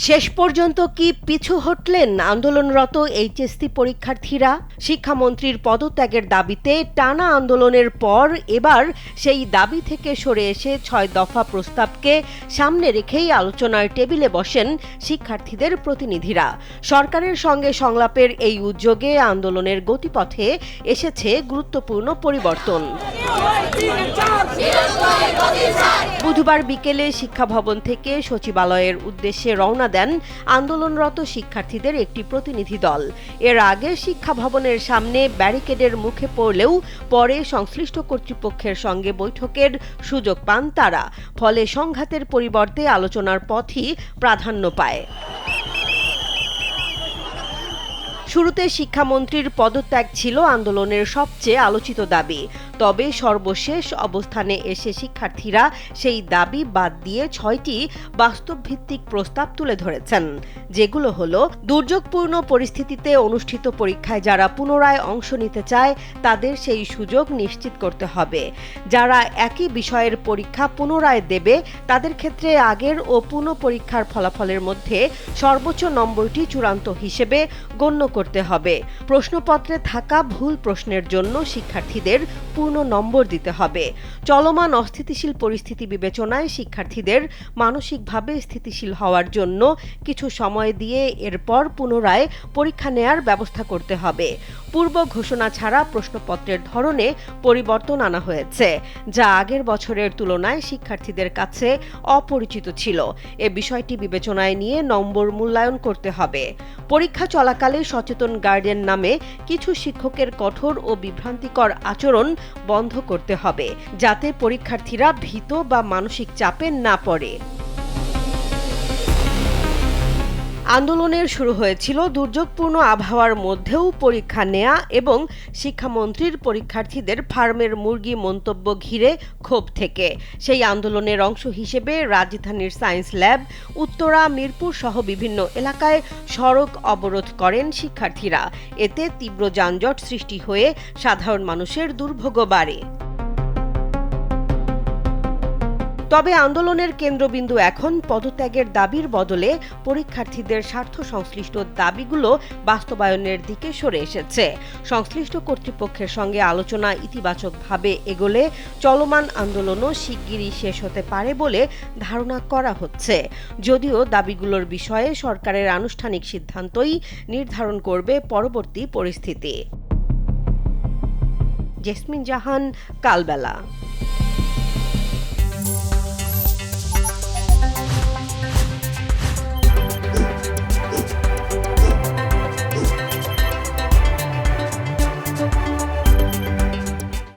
শেষ পর্যন্ত কি পিছু হটলেন আন্দোলনরত এইচএসসি পরীক্ষার্থীরা? শিক্ষামন্ত্রীর পদত্যাগের দাবিতে টানা আন্দোলনের পর এবার সেই দাবি থেকে সরে এসে ৬ দফা প্রস্তাবকে সামনে রেখেই আলোচনার টেবিলে বসেন শিক্ষার্থীদের প্রতিনিধিরা। সরকারের সঙ্গে সংলাপের এই উদ্যোগে আন্দোলনের গতিপথে এসেছে গুরুত্বপূর্ণ পরিবর্তন। বুধবার বিকেলে শিক্ষা ভবন থেকে সচিবালয়ের উদ্দেশ্যে রওনা দেন আন্দোলনরত শিক্ষার্থীদের একটি প্রতিনিধি দল। এর আগে শিক্ষা ভবনের সামনে ব্যারিকেডের মুখে পড়লেও পরে সংশ্লিষ্ট কর্তৃপক্ষের সঙ্গে বৈঠকের সুযোগ পান তারা। ফলে সংঘাতের পরিবর্তে আলোচনার পথই প্রাধান্য পায়। শুরুতে শিক্ষামন্ত্রীর পদত্যাগ ছিল আন্দোলনের সবচেয়ে আলোচিত দাবি। তবে সর্বশেষ অবস্থানে এসে শিক্ষার্থীরা সেই দাবি বাদ দিয়ে ৬টি বাস্তবভিত্তিক প্রস্তাব তুলে ধরেছেন, যেগুলো হলো দুর্যোগপূর্ণ পরিস্থিতিতে অনুষ্ঠিত পরীক্ষায় যারা পুনরায় অংশ নিতে চায় তাদের সেই সুযোগ নিশ্চিত করতে হবে। যারা একই বিষয়ের পরীক্ষা পুনরায় দেবে তাদের ক্ষেত্রে আগের ও পুনঃ পরীক্ষার ফলাফলের মধ্যে সর্বোচ্চ নম্বরটি চূড়ান্ত হিসেবে গণ্য করতে হবে। প্রশ্নপত্রে থাকা ভুল প্রশ্নের জন্য শিক্ষার্থীদের পূর্ণ নম্বর দিতে হবে। চলমান অস্থিতিশীল পরিস্থিতি বিবেচনায় শিক্ষার্থীদের মানসিকভাবে স্থিতিশীল হওয়ার জন্য কিছু সময় দিয়ে এরপর পুনরায় পরীক্ষা নেয়ার ব্যবস্থা করতে হবে। পূর্ব ঘোষণা ছাড়া প্রশ্নপত্রের ধরনে পরিবর্তন আনা হয়েছে, যা আগের বছরের তুলনায় শিক্ষার্থীদের কাছে অপরিচিত ছিল। এ বিষয়টি বিবেচনায় নিয়ে নম্বর মূল্যায়ন করতে হবে। পরীক্ষা চলাকালে সচেতন গার্ডিয়ান নামে কিছু শিক্ষকের কঠোর ও বিভ্রান্তিকর আচরণ বন্ধ করতে হবে, যাতে পরীক্ষার্থীরা ভীত বা মানসিক চাপে না পড়ে। আন্দোলনের শুরু হয়েছিল দুর্যোগপূর্ণ আবহাওয়ার মধ্যেও পরীক্ষা নেয়া এবং শিক্ষামন্ত্রীর পরীক্ষার্থীদের ফার্মের মুরগি মন্তব্য ঘিরে ক্ষোভ থেকে। সেই আন্দোলনের অংশ হিসেবে রাজধানীর সায়েন্স ল্যাব, উত্তরা, মিরপুর সহ বিভিন্ন এলাকায় সড়ক অবরোধ করেন শিক্ষার্থীরা। এতে তীব্র যানজট সৃষ্টি হয়ে সাধারণ মানুষের দুর্ভোগ বাড়ে। তবে আন্দোলনের কেন্দ্রবিন্দু এখন পদত্যাগের দাবির বদলে পরীক্ষার্থীদের স্বার্থ সংশ্লিষ্ট দাবিগুলো বাস্তবায়নের দিকে সরে এসেছে। সংশ্লিষ্ট কর্তৃপক্ষের সঙ্গে আলোচনা ইতিবাচকভাবে এগোলে চলমান আন্দোলনও শিগগিরই শেষ হতে পারে বলে ধারণা করা হচ্ছে। যদিও দাবিগুলোর বিষয়ে সরকারের আনুষ্ঠানিক সিদ্ধান্তই নির্ধারণ করবে পরবর্তী পরিস্থিতি। জেসমিন জাহান, কালবেলা।